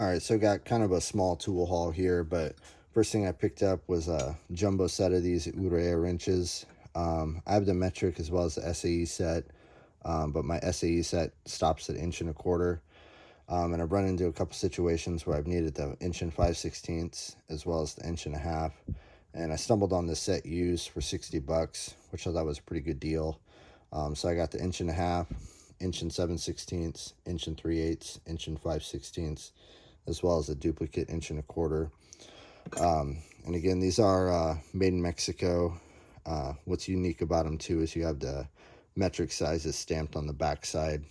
All right, so got kind of a small tool haul here, but first thing I picked up was a jumbo set of these Urrea wrenches. I have the metric as well as the SAE set, but my SAE set stops at 1.25 inches. And I've run into a couple situations where I've needed the 1 5/16 as well as the 1.5 inches. And I stumbled on this set used for $60, which I thought was a pretty good deal. So I got the 1.5 inches, 1 7/16, 1 3/8, 1 5/16, as well as a duplicate 1.25 inches. And again, these are made in Mexico. What's unique about them too is you have the metric sizes stamped on the back side.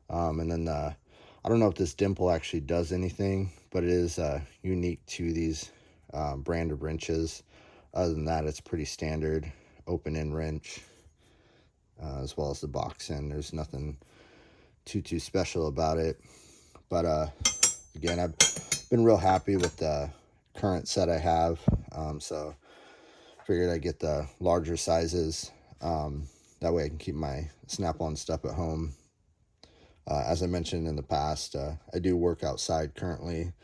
And then I don't know if this dimple actually does anything, but it is unique to these brand of wrenches. Other than that, it's pretty standard open end wrench, as well as the box end. There's nothing too special about it. But again, I've been real happy with the current set I have. So figured I'd get the larger sizes. That way I can keep my snap-on stuff at home. As I mentioned in the past, I do work outside currently,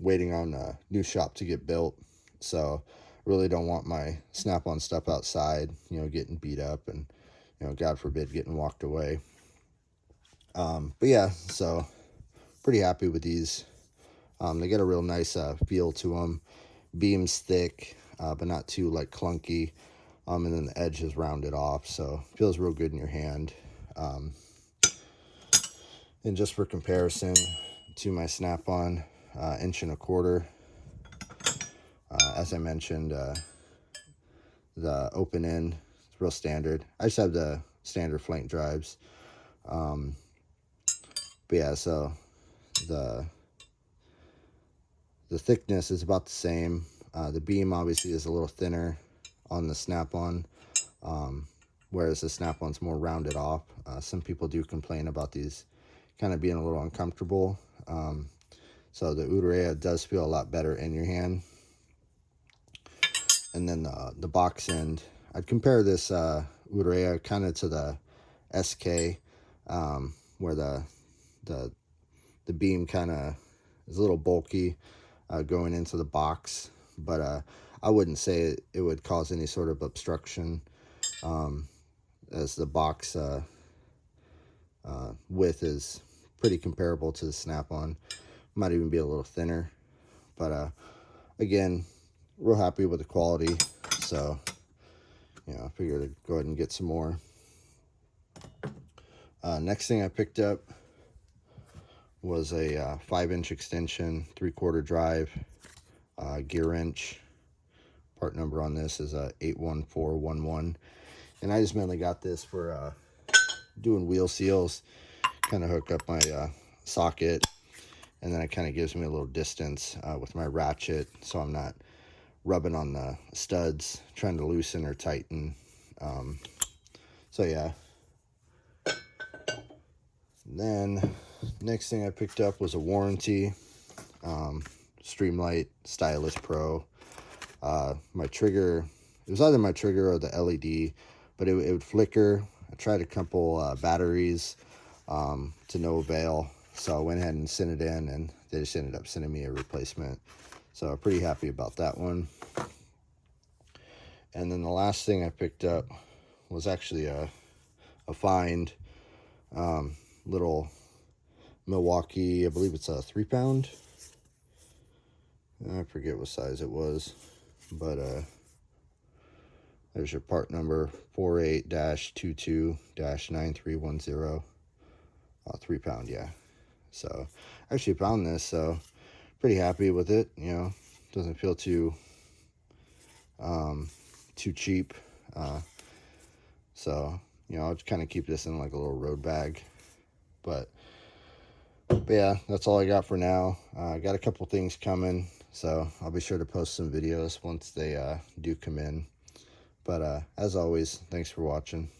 waiting on a new shop to get built. So really don't want my snap-on stuff outside, getting beat up and, God forbid, getting walked away. But yeah, so pretty happy with these. They get a real nice feel to them. Beam's thick, but not too clunky. And then the edge is rounded off, so feels real good in your hand. And just for comparison to my snap-on 1.25 inches, as I mentioned, the open end is real standard. I just have the standard flank drives. But yeah, so the thickness is about the same. The beam obviously is a little thinner on the snap-on, whereas the snap-on's more rounded off. Some people do complain about these kind of being a little uncomfortable. So the Urrea does feel a lot better in your hand. And then the box end, I'd compare this Urrea kind of to the SK, where the beam kind of is a little bulky going into the box, but I wouldn't say it would cause any sort of obstruction, as the box width is pretty comparable to the snap-on. Might even be a little thinner, but again, real happy with the quality. So I figured I'd go ahead and get some more. Next thing I picked up was a 5-inch extension, 3/4 drive gear wrench. Part number on this is 81411, and I just mainly got this for doing wheel seals. Kind of hook up my socket, and then it kind of gives me a little distance with my ratchet, so I'm not rubbing on the studs trying to loosen or tighten. So yeah. And then next thing I picked up was a warranty, Streamlight Stylus Pro. My trigger, it was either my trigger or the LED, but it would flicker. I tried a couple batteries to no avail, so I went ahead and sent it in, and they just ended up sending me a replacement. So I'm pretty happy about that one. And then the last thing I picked up was actually a find, little Milwaukee, I believe it's a 3-pound. I forget what size it was, but there's your part number, 48-22-9310. 3-pound, yeah. So I actually found this, so pretty happy with it. Doesn't feel too cheap. So I'll just kind of keep this in like a little road bag. But yeah, that's all I got for now. I got a couple things coming, so I'll be sure to post some videos once they do come in. But as always, thanks for watching.